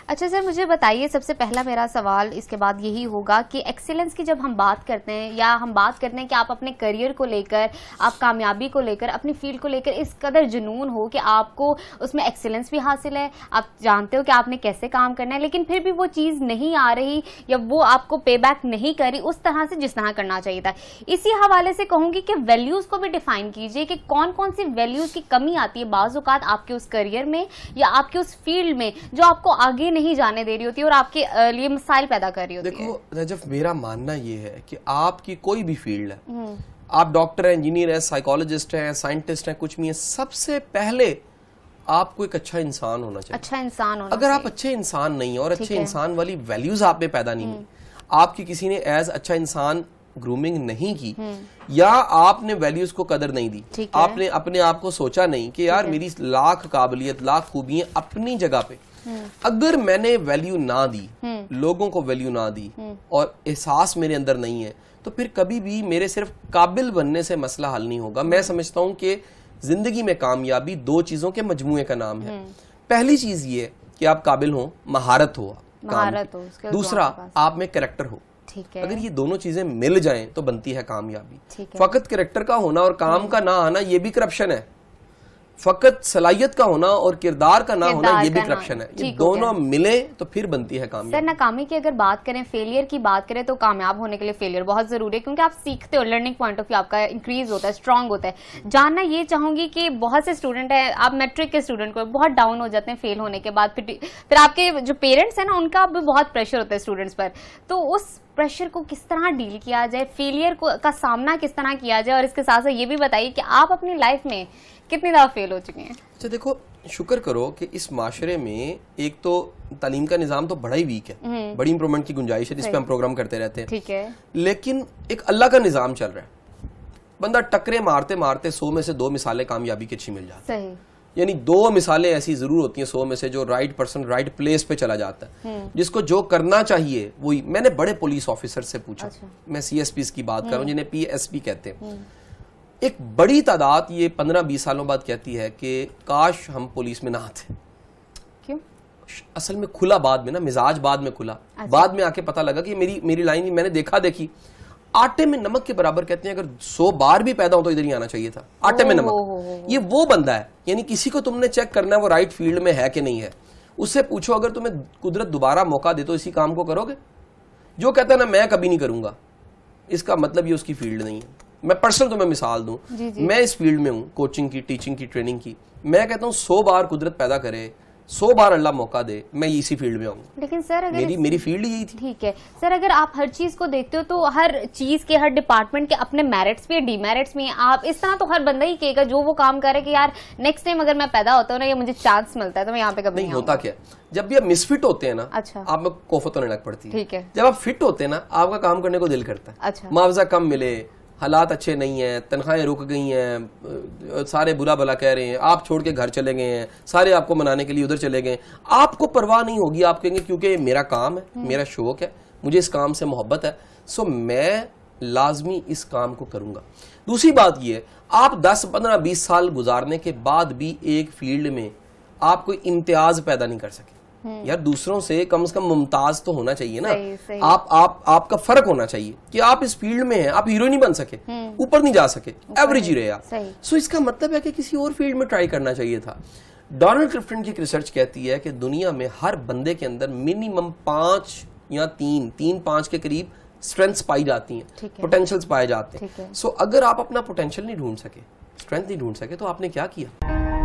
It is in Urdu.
اچھا سر مجھے بتائیے, سب سے پہلا میرا سوال اس کے بعد یہی ہوگا کہ ایکسیلنس کی جب ہم بات کرتے ہیں یا ہم بات کرتے ہیں کہ آپ اپنے کریئر کو لے کر, آپ کامیابی کو لے کر, اپنی فیلڈ کو لے کر اس قدر جنون ہو کہ آپ کو اس میں ایکسیلنس بھی حاصل ہے, آپ جانتے ہو کہ آپ نے کیسے کام کرنا ہے, لیکن پھر بھی وہ چیز نہیں آ رہی یا وہ آپ کو پے بیک نہیں کر رہی اس طرح سے جس طرح کرنا چاہیے تھا. اسی حوالے سے کہوں گی کہ ویلیوز کو بھی ڈیفائن کیجئے کہ کون کون سی ویلیوز کی کمی آتی ہے بعض اوقات آپ کے اس کریئر میں یا آپ کے اس فیلڈ میں جو آپ کو آگے نہیں جانے دے رہی ہوتی اور آپ کے لیے مسائل پیدا کر رہی ہوتی ہے. دیکھو نجف, میرا ماننا یہ ہے کہ آپ کی کوئی بھی فیلڈ ہے, آپ ڈاکٹر ہیں, انجینئر ہیں, سائیکالوجسٹ ہیں, سائنٹسٹ ہیں, کچھ بھی ہیں, سب سے پہلے آپ کو ایک اچھا انسان ہونا چاہیے. اچھا انسان ہونا اگر آپ اچھے انسان نہیں ہیں اور اچھے انسان والی ویلیوز آپ میں پیدا نہیں ہوئی, آپ کی کسی نے ایز اچھا انسان گرومنگ نہیں کی, یا آپ نے ویلیوز کو قدر نہیں دی, آپ نے اپنے آپ کو سوچا نہیں کہ یار میری لاکھ قابلیت, لاکھ خوبیاں اپنی جگہ پہ, اگر میں نے ویلیو نہ دی, لوگوں کو ویلیو نہ دی اور احساس میرے اندر نہیں ہے, تو پھر کبھی بھی میرے صرف قابل بننے سے مسئلہ حل نہیں ہوگا. میں سمجھتا ہوں کہ زندگی میں کامیابی دو چیزوں کے مجموعے کا نام ہے. پہلی چیز یہ کہ آپ قابل ہوں, مہارت ہو, دوسرا آپ میں کریکٹر ہو. اگر یہ دونوں چیزیں مل جائیں تو بنتی ہے کامیابی. فقط کریکٹر کا ہونا اور کام کا نہ آنا یہ بھی کرپشن ہے, فقط صلاحیت کا ہونا اور کردار کا نہ ہونا یہ بھی کرپشن ہے. یہ دونوں ملے تو پھر بنتی ہے کامیابی. سر ناکامی کی اگر بات کریں, فیلئر کی بات کریں, تو کامیاب ہونے کے لیے فیلئر بہت ضروری ہے کیونکہ آپ سیکھتے ہو, لرننگ پوائنٹ آف ویو آپ کا انکریز ہوتا ہے, اسٹرانگ ہوتا ہے. جاننا یہ چاہوں گی کہ بہت سے اسٹوڈنٹ ہیں, آپ میٹرک کے اسٹوڈنٹ کو بہت ڈاؤن ہو جاتے ہیں فیل ہونے کے بعد, پھر آپ کے جو پیرنٹس ہیں نا ان کا بھی بہت پریشر ہوتا ہے اسٹوڈنٹس پر, تو اس پریشر کو کس طرح ڈیل کیا جائے, فیلئر کا سامنا کس طرح کیا جائے, اور اس کے ساتھ ساتھ یہ بھی بتائیے کہ آپ اپنی لائف میں کتنی دفعہ فیل ہو چکے ہیں. اچھا دیکھو, شکر کرو کہ اس معاشرے میں ایک تو تعلیم کا نظام تو بڑا ہی ویک ہے, بڑی امپرومنٹ کی گنجائش ہے جس پہ ہم پروگرام کرتے رہتے ہیں, ٹھیک ہے, لیکن ایک اللہ کا نظام چل رہا ہے. بندہ ٹکرے مارتے مارتے 100 میں سے 2 مثالیں کامیابی کی اچھی مل جاتی ہیں, یعنی 2 مثالیں ایسی ضرور ہوتی ہیں 100 میں سے جو رائٹ پرسن رائٹ پلیس پہ چلا جاتا ہے, جس کو جو کرنا چاہیے وہی. میں نے بڑے پولیس آفیسر سے پوچھا, میں سی ایس پیز کی بات کر رہا ہوں جنہیں پی ایس پی کہتے ہیں, ایک بڑی تعداد یہ 15-20 سالوں بعد کہتی ہے کہ کاش ہم پولیس میں نہ آتے. کیوں؟ اصل میں کھلا بعد میں نا, مزاج بعد میں کھلا, بعد میں آ کے پتہ لگا کہ میری لائن میں نے دیکھی آٹے میں نمک کے برابر. کہتے ہیں اگر 100 بار بھی پیدا ہو تو ادھر ہی آنا چاہیے تھا, آٹے میں نمک. یہ وہ بندہ ہے, یعنی کسی کو تم نے چیک کرنا ہے وہ رائٹ فیلڈ میں ہے کہ نہیں ہے, اس سے پوچھو اگر تمہیں قدرت دوبارہ موقع دے تو اسی کام کو کرو گے. جو کہتا ہے نا میں کبھی نہیں کروں گا, اس کا مطلب یہ اس کی فیلڈ نہیں ہے. میں پرسنل تمہیں مثال دوں, میں اس فیلڈ میں ہوں, کوچنگ کی, ٹیچنگ کی, ٹریننگ کی. میں کہتا ہوں 100 بار قدرت پیدا کرے, 100 بار اللہ موقع دے, میں اسی فیلڈ میں آؤں. لیکن سر اگر میری فیلڈ یہی تھی. ٹھیک ہے سر, اگر آپ ہر چیز کو دیکھتے ہو تو ہر چیز کے, ہر ڈپارٹمنٹ کے اپنے میرٹس بھی, ڈی میرٹس بھی ہیں. آپ اس طرح تو ہر بندہ ہی کہے گا جو وہ کام کرے کہ یار نیکسٹ ٹائم اگر میں پیدا ہوتا ہوں نا یا مجھے چانس ملتا ہے تو میں یہاں پہ کبھی نہیں ہوتا. کیا جب بھی آپ مس فٹ ہوتے ہیں نا, آپ میں کوفت ہونے لگ پڑتی ہے. ٹھیک ہے, جب آپ فٹ ہوتے ہیں نا آپ کا کام کرنے کو دل کرتا ہے. معاوضہ کم ملے, حالات اچھے نہیں ہیں, تنخواہیں رک گئی ہیں, سارے برا بھلا کہہ رہے ہیں, آپ چھوڑ کے گھر چلے گئے ہیں, سارے آپ کو منانے کے لیے ادھر چلے گئے ہیں, آپ کو پرواہ نہیں ہوگی. آپ کہیں گے کیونکہ میرا کام ہے, میرا شوق ہے, مجھے اس کام سے محبت ہے, سو میں لازمی اس کام کو کروں گا. دوسری بات یہ, آپ 10, 15, 20 سال گزارنے کے بعد بھی ایک فیلڈ میں آپ کوئی امتیاز پیدا نہیں کر سکے. یار دوسروں سے کم از کم ممتاز تو ہونا چاہیے نا, آپ کا فرق ہونا چاہیے کہ آپ اس فیلڈ میں ہیں, آپ ہیرو نہیں بن سکے, اوپر نہیں جا سکے, ایوریج ہی رہے آپ. سو اس کا مطلب ہے کہ کسی اور فیلڈ میں ٹرائی کرنا چاہیے تھا. ڈونلڈ کلفٹن کی ریسرچ کہتی ہے کہ دنیا میں ہر بندے کے اندر منیمم 5 یا 3-5 کے قریب اسٹرینتھس پائی جاتی ہیں, پوٹینشیلز پائے جاتے ہیں. سو اگر آپ اپنا پوٹینشیل نہیں ڈھونڈ سکے, اسٹرینتھ نہیں ڈھونڈ سکے, تو آپ نے کیا کیا؟